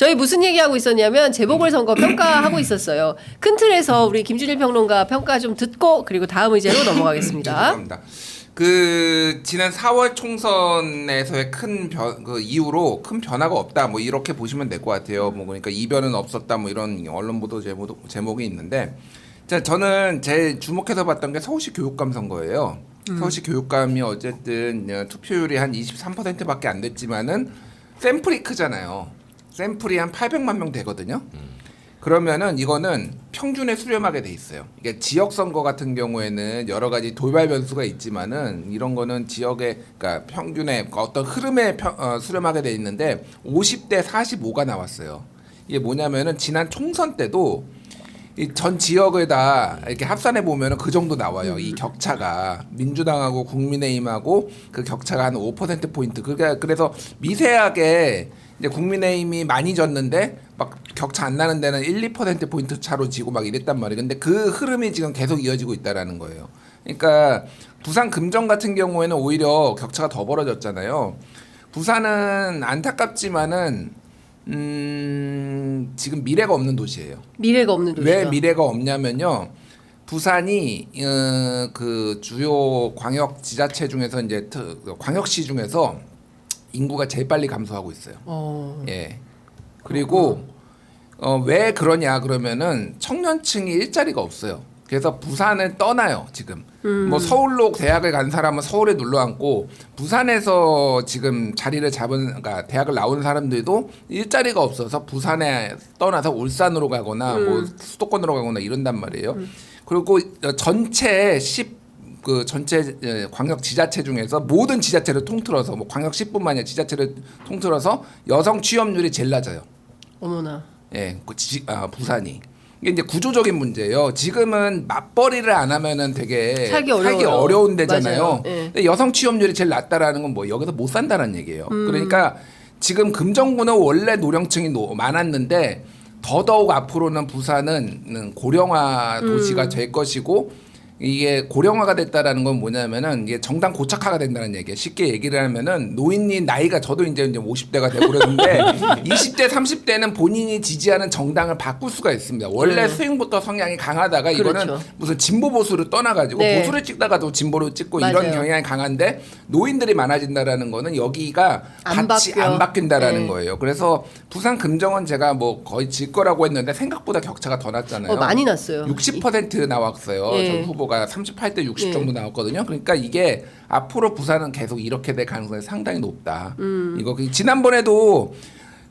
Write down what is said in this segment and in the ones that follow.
저희 무슨 얘기하고 있었냐면 재보궐선거 평가하고 있었어요. 큰 틀에서 우리 김준일 평론가 평가 좀 듣고 그리고 다음 의제로 넘어가겠습니다. 죄송합니다. 그 지난 4월 총선에서의 그 이후로 큰 변화가 없다. 뭐 이렇게 보시면 될 것 같아요. 뭐 그러니까 이변은 없었다. 뭐 이런 언론 보도 제목이 있는데, 자 저는 제일 주목해서 봤던 게 서울시 교육감 선거예요. 서울시 교육감이 어쨌든 투표율이 한 23%밖에 안 됐지만은 샘플이 크잖아요. 샘플이 한 800만 명 되거든요. 그러면은 이거는 평균에 수렴하게 돼 있어요. 이게 지역 선거 같은 경우에는 여러 가지 돌발 변수가 있지만은 이런 거는 지역의 그러니까 평균의 어떤 흐름에 수렴하게 돼 있는데 50대 45가 나왔어요. 이게 뭐냐면은 지난 총선 때도 이 전 지역을 다 이렇게 합산해 보면은 그 정도 나와요. 이 격차가 민주당하고 국민의힘하고 그 격차가 한 5% 포인트. 그래서 미세하게 이제 국민의힘이 많이 졌는데 막 격차 안 나는 데는 1, 2% 포인트 차로 지고 막 이랬단 말이에요. 근데 그 흐름이 지금 계속 이어지고 있다라는 거예요. 그러니까 부산 금정 같은 경우에는 오히려 격차가 더 벌어졌잖아요. 부산은 안타깝지만은 지금 미래가 없는 도시예요. 미래가 없는 도시다. 왜 미래가 없냐면요. 부산이 그 주요 광역 지자체 중에서 이제 광역시 중에서 인구가 제일 빨리 감소하고 있어요. 예. 그리고 왜 그러냐 그러면은 청년층이 일자리가 없어요. 그래서 부산을 떠나요 지금. 뭐 서울로 대학을 간 사람은 서울에 눌러 앉고 부산에서 지금 자리를 잡은 그러니까 대학을 나온 사람들도 일자리가 없어서 부산에 떠나서 울산으로 가거나 뭐 수도권으로 가거나 이런단 말이에요. 그리고 전체 전체 광역 지자체 중에서 모든 지자체를 통틀어서 뭐 광역시뿐만 아니라 지자체를 통틀어서 여성 취업률이 제일 낮아요. 어머나. 예, 부산이. 이게 이제 구조적인 문제예요. 지금은 맞벌이를 안 하면은 되게 살기 어려운 데잖아요. 예. 근데 여성 취업률이 제일 낮다라는 건 뭐 여기서 못 산다는 얘기예요. 그러니까 지금 금정구는 원래 노령층이 많았는데 더더욱 앞으로는 부산은 고령화 도시가 될 것이고 이게 고령화가 됐다라는 건 뭐냐면은 이게 정당 고착화가 된다는 얘기예요. 쉽게 얘기를 하면은 노인이 나이가 저도 이제 50대가 되고 그러는데 20대 30대는 본인이 지지하는 정당을 바꿀 수가 있습니다. 원래 스윙부터 성향이 강하다가 그렇죠. 이거는 무슨 진보 보수를 떠나가지고 네. 보수를 찍다가도 진보로 찍고 맞아요. 이런 경향이 강한데 노인들이 많아진다라는 거는 여기가 같이 바뀌어. 안 바뀐다라는 네. 거예요. 그래서 부산 금정은 제가 뭐 거의 질 거라고 했는데 생각보다 격차가 더 났잖아요. 많이 났어요. 60% 나왔어요. 예. 전 후보가 38대 60 예. 정도 나왔거든요. 그러니까 이게 앞으로 부산은 계속 이렇게 될 가능성이 상당히 높다. 이거 지난번에도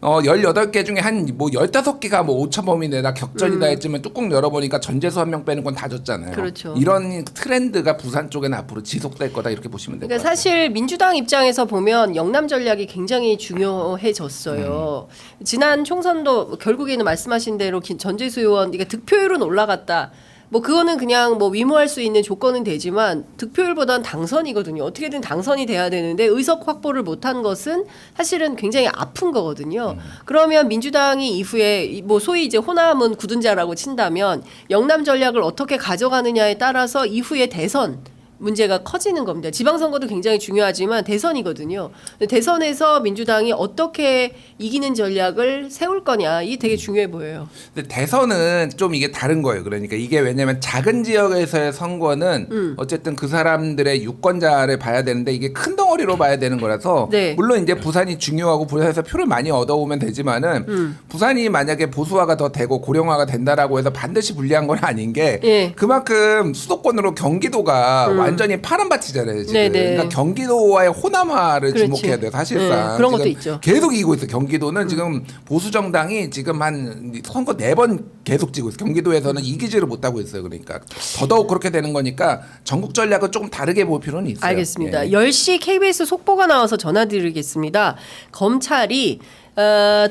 18개 중에 한 뭐 15개가 뭐 5차 범위 내다 격전이다 했지만 뚜껑 열어보니까 전재수 한 명 빼는 건 다 졌잖아요. 그렇죠. 이런 트렌드가 부산 쪽에는 앞으로 지속될 거다 이렇게 보시면 될 것 그러니까 같아요. 사실 민주당 입장에서 보면 영남 전략이 굉장히 중요해졌어요. 지난 총선도 결국에는 말씀하신 대로 전재수 의원 이게 득표율은 올라갔다. 뭐 그거는 그냥 뭐 위모할 수 있는 조건은 되지만 득표율보다는 당선이거든요. 어떻게든 당선이 돼야 되는데 의석 확보를 못한 것은 사실은 굉장히 아픈 거거든요. 그러면 민주당이 이후에 뭐 소위 이제 호남은 굳은 자라고 친다면 영남 전략을 어떻게 가져가느냐에 따라서 이후에 대선 문제가 커지는 겁니다. 지방선거도 굉장히 중요하지만 대선이거든요. 근데 대선에서 민주당이 어떻게 이기는 전략을 세울 거냐 이게 되게 중요해 보여요. 근데 대선은 좀 이게 다른 거예요. 그러니까 이게 왜냐면 작은 지역에서의 선거는 어쨌든 그 사람들의 유권자를 봐야 되는데 이게 큰 덩어리로 봐야 되는 거라서 네. 물론 이제 부산이 중요하고 부산에서 표를 많이 얻어오면 되지만은 부산이 만약에 보수화가 더 되고 고령화가 된다라고 해서 반드시 불리한 건 아닌 게 예. 그만큼 수도권으로 경기도가 완전히 파란밭이잖아요. 지금. 네네. 그러니까 경기도와의 호남화를 그렇지. 주목해야 돼요. 사실상. 네, 그런 것도 지금 있죠. 계속 이기고 있어요. 경기도는 지금 보수 정당이 지금 한 선거 4번 계속 지고 있어요. 경기도에서는 이기지를 못하고 있어요. 그러니까 더더욱 그렇게 되는 거니까 전국 전략은 조금 다르게 볼 필요는 있어요. 알겠습니다. 예. 10시 KBS 속보가 나와서 전화드리겠습니다. 검찰이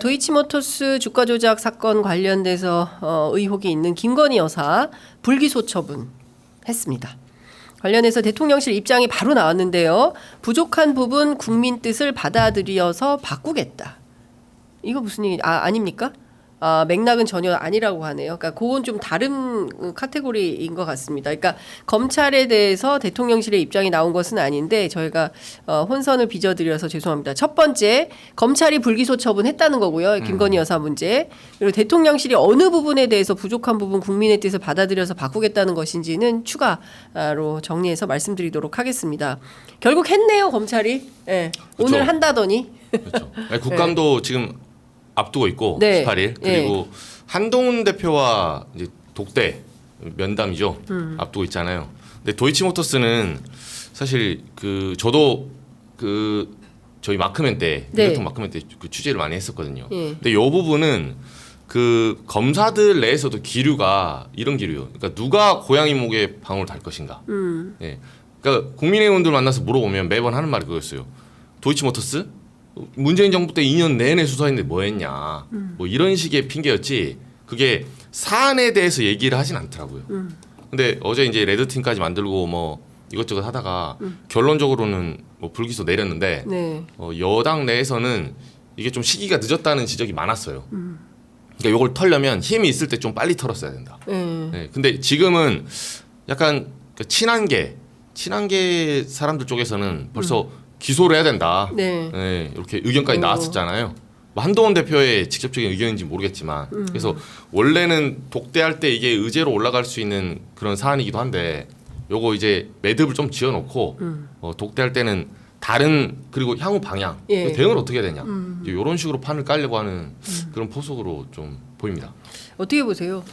도이치모터스 주가 조작 사건 관련돼서 의혹이 있는 김건희 여사 불기소 처분했습니다. 관련해서 대통령실 입장이 바로 나왔는데요. 부족한 부분 국민 뜻을 받아들여서 바꾸겠다. 이거 무슨 얘기 아닙니까? 맥락은 전혀 아니라고 하네요. 그러니까 그건 좀 다른 카테고리인 것 같습니다. 그러니까 검찰에 대해서 대통령실의 입장이 나온 것은 아닌데 저희가 혼선을 빚어드려서 죄송합니다. 첫 번째, 검찰이 불기소 처분했다는 거고요. 김건희 여사 문제. 그리고 대통령실이 어느 부분에 대해서 부족한 부분 국민의 뜻을 받아들여서 바꾸겠다는 것인지는 추가로 정리해서 말씀드리도록 하겠습니다. 결국 했네요, 검찰이. 네. 그렇죠. 오늘 한다더니. 그렇죠. 아니, 국감도 지금 앞두고 있고 네. 18일 그리고 한동훈 대표와 이제 독대 면담이죠. 앞두고 있잖아요. 근데 도이치모터스는 사실 그 저도 그 저희 마크맨 때 네. 유교통 마크맨 때 그 취재를 많이 했었거든요. 예. 근데 이 부분은 그 검사들 내에서도 기류가 이런 기류요. 그러니까 누가 고양이 목에 방울을 달 것인가. 예. 그러니까 국민의원들 만나서 물어보면 매번 하는 말이 그거였어요. 도이치모터스 문재인 정부 때 2년 내내 수사했는데 뭐 했냐. 뭐 이런 식의 핑계였지. 그게 사안에 대해서 얘기를 하진 않더라고요. 근데 어제 이제 레드팀까지 만들고 뭐 이것저것 하다가 결론적으로는 뭐 불기소 내렸는데 네. 여당 내에서는 이게 좀 시기가 늦었다는 지적이 많았어요. 그러니까 이걸 털려면 힘이 있을 때 좀 빨리 털었어야 된다. 네, 근데 지금은 약간 그 친한계 사람들 쪽에서는 벌써 기소를 해야 된다. 네. 네, 이렇게 의견까지 나왔었잖아요. 뭐 한동훈 대표의 직접적인 의견인지 모르겠지만, 그래서 원래는 독대할 때 이게 의제로 올라갈 수 있는 그런 사안이기도 한데, 요거 이제 매듭을 좀 지어놓고 독대할 때는 다른 그리고 향후 방향 예. 대응을 어떻게 해야 되냐 이런 식으로 판을 깔려고 하는 그런 포석으로 좀 보입니다. 어떻게 보세요?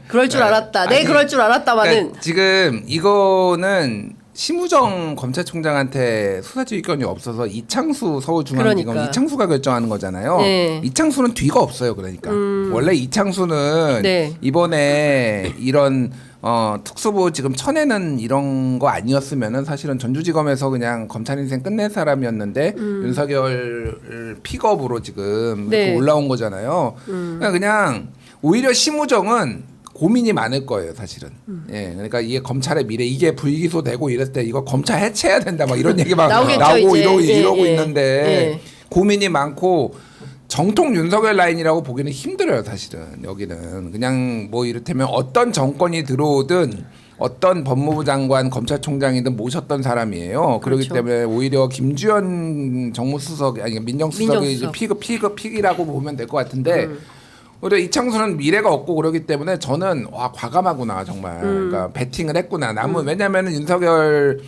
그럴 줄 알았다. 네, 그럴 줄 알았다마는. 그러니까 지금 이거는 심우정 검찰총장한테 수사지휘권이 없어서 이창수 서울중앙지검 그러니까. 이창수가 결정하는 거잖아요. 네. 이창수는 뒤가 없어요. 그러니까 원래 이창수는 네. 이번에 이런 특수부 지금 쳐내는 이런 거 아니었으면은 사실은 전주지검에서 그냥 검찰 인생 끝낼 사람이었는데 윤석열 픽업으로 지금 네. 이렇게 올라온 거잖아요. 그냥 오히려 심우정은 고민이 많을 거예요, 사실은. 예, 그러니까 이게 검찰의 미래, 이게 불기소되고 이랬을 때 이거 검찰 해체해야 된다, 막 이런 얘기 막 나오겠죠, 나오고 이제. 이러고 예, 예. 있는데 예. 고민이 많고 정통 윤석열 라인이라고 보기는 힘들어요, 사실은. 여기는 그냥 뭐 이를테면 어떤 정권이 들어오든 어떤 법무부 장관, 검찰총장이든 모셨던 사람이에요. 그렇기 그렇죠. 때문에 오히려 김주현 정무수석, 아니 민정수석이 이제 픽이라고 보면 될 것 같은데. 오히려 이창수는 미래가 없고 그러기 때문에 저는 와 과감하구나 정말. 그러니까 배팅을 했구나. 남은 왜냐면은 윤석열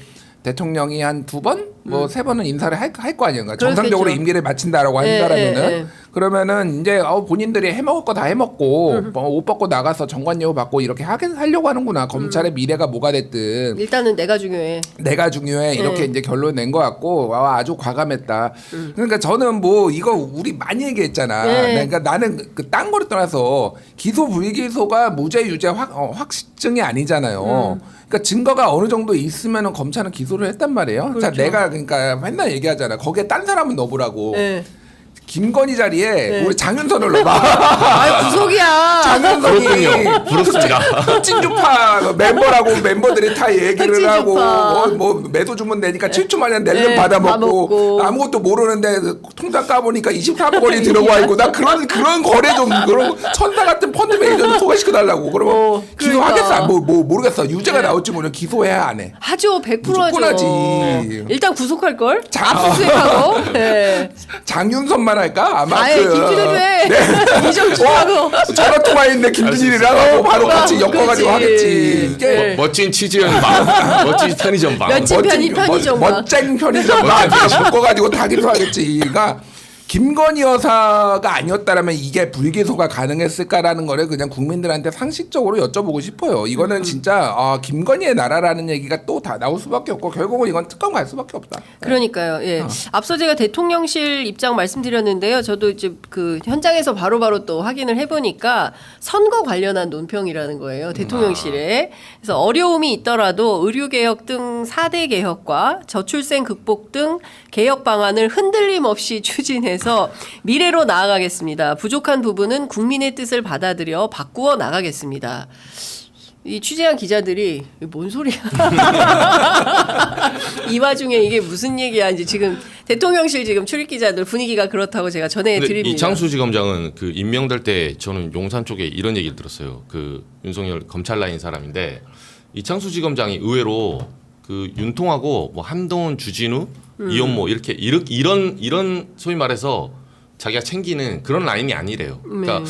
대통령이 한 2번, 뭐 3번은 인사를 할 거 아니에요. 그러니까 정상적으로 그렇겠죠. 임기를 마친다라고 한다라면은 그러면은 이제 본인들이 해먹을 거 다 해먹고 옷 벗고 나가서 정관예우 받고 이렇게 하려고 하는구나. 검찰의 미래가 뭐가 됐든 일단은 내가 중요해. 내가 중요해 이렇게 이제 결론 낸 것 같고 와 아주 과감했다. 그러니까 저는 뭐 이거 우리 많이 얘기했잖아. 네. 그러니까 나는 그 딴 거를 떠나서 기소 불기소가 무죄 유죄 확증이 아니잖아요. 그러니까 증거가 어느 정도 있으면은 검찰은 기소를 했단 말이에요. 자 그렇죠. 내가 그러니까 맨날 얘기하잖아. 거기에 딴 사람은 넣어보라고. 네. 김건희 자리에 네. 우리 장윤선을 넣어봐. 아, 구속이야. 장윤선이 그렇군요. 부럽습니다. 흑진주파 멤버라고 멤버들이 다 얘기를 흑진주파. 하고 뭐 매도 주문 내니까 7초 만에 낼름 네, 받아 다 먹고 먹고. 아무것도 모르는데 통장 까보니까 24억 원이 들어와 있고 나 그런 거래 좀 그런 천사 같은 펀드 매니저를 소개시켜 달라고 그러면 기소하겠어 그러니까. 뭐 모르겠어 유죄가 나올지 모르면 기소해야 안 해. 하죠. 100% 무조건 하죠. 하지. 일단 구속할 걸. 압수수색하고. 네. 장윤선만 할까 아마 아예 김준호도 해. 이정주하고. 전화 통화했는데 김준일이랑 하고 바로 같이 엮어가지고 그렇지. 하겠지. 이게 네. 멋진 치즈연방, 멋진 편의점방. 며칠 편의점 막. 멋쟁 편의점 막 섞어가지고 다 기소하겠지. 그러니까 김건희 여사가 아니었다라면 이게 불기소가 가능했을까라는 거를 그냥 국민들한테 상식적으로 여쭤보고 싶어요. 이거는 진짜 김건희의 나라라는 얘기가 또 다 나올 수밖에 없고 결국은 이건 특검 갈 수밖에 없다. 그러니까요. 예. 앞서 제가 대통령실 입장 말씀드렸는데요. 저도 이제 그 현장에서 바로바로 또 확인을 해보니까 선거 관련한 논평이라는 거예요. 대통령실에. 그래서 어려움이 있더라도 의료개혁 등 4대 개혁과 저출생 극복 등 개혁 방안을 흔들림 없이 추진해서 미래로 나아가겠습니다. 부족한 부분은 국민의 뜻을 받아들여 바꾸어 나가겠습니다. 이 취재한 기자들이 뭔 소리야? 이 와중에 이게 무슨 얘기야? 이제 지금 대통령실 지금 출입 기자들 분위기가 그렇다고 제가 전해드립니다. 이창수 지검장은 그 임명될 때 저는 용산 쪽에 이런 얘기를 들었어요. 그 윤석열 검찰 라인 사람인데 이창수 지검장이 의외로 그 윤통하고 뭐 한동훈, 주진우, 이현모 이렇게 이런 소위 말해서 자기가 챙기는 그런 라인이 아니래요. 그러니까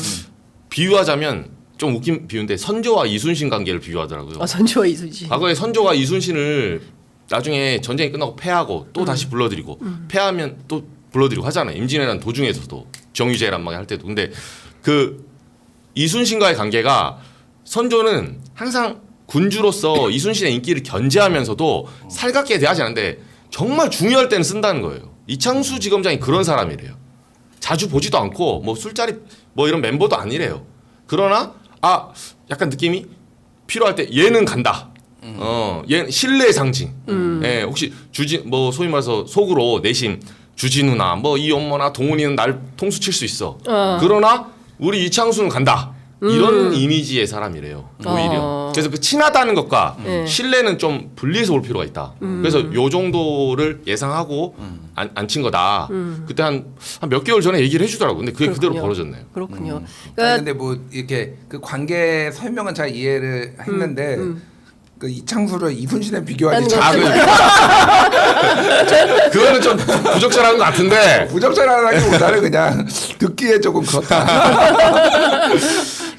비유하자면 좀 웃긴 비유인데 선조와 이순신 관계를 비유하더라고요. 선조와 이순신. 과거에 선조가 이순신을 나중에 전쟁이 끝나고 패하고 또 다시 불러들이고 패하면 또 불러들이고 하잖아요. 임진왜란 도중에서도 정유재란 막 할 때도. 근데 그 이순신과의 관계가 선조는 항상 군주로서 이순신의 인기를 견제하면서도 살갑게 대하지 않는데 정말 중요할 때는 쓴다는 거예요. 이창수 지검장이 그런 사람이래요. 자주 보지도 않고 뭐 술자리 뭐 이런 멤버도 아니래요. 그러나 약간 느낌이 필요할 때 얘는 간다. 얘는 신뢰의 상징. 예, 혹시 뭐 소위 말해서 속으로 내심 주진우나 뭐 이엄마나 동훈이는 날 통수 칠 수 있어. 그러나 우리 이창수는 간다. 이런 이미지의 사람이래요. 오히려. 그래서 그 친하다는 것과 신뢰는 좀 분리해서 볼 필요가 있다. 그래서 요 정도를 예상하고 안 친 거다. 그때 한 몇 개월 전에 얘기를 해주더라고. 근데 그게 그대로 벌어졌네요. 그렇군요. 아니, 그러니까 근데 뭐 이렇게 그 관계 설명은 잘 이해를 했는데 그 이창수를 이순신에 비교하지 하는 그거는 좀 부적절한 것 같은데. 부적절하다기보다는 그냥 듣기에 조금 그렇다.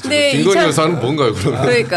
근데 김건희 여사는 뭔가요, 그러면? 그러니까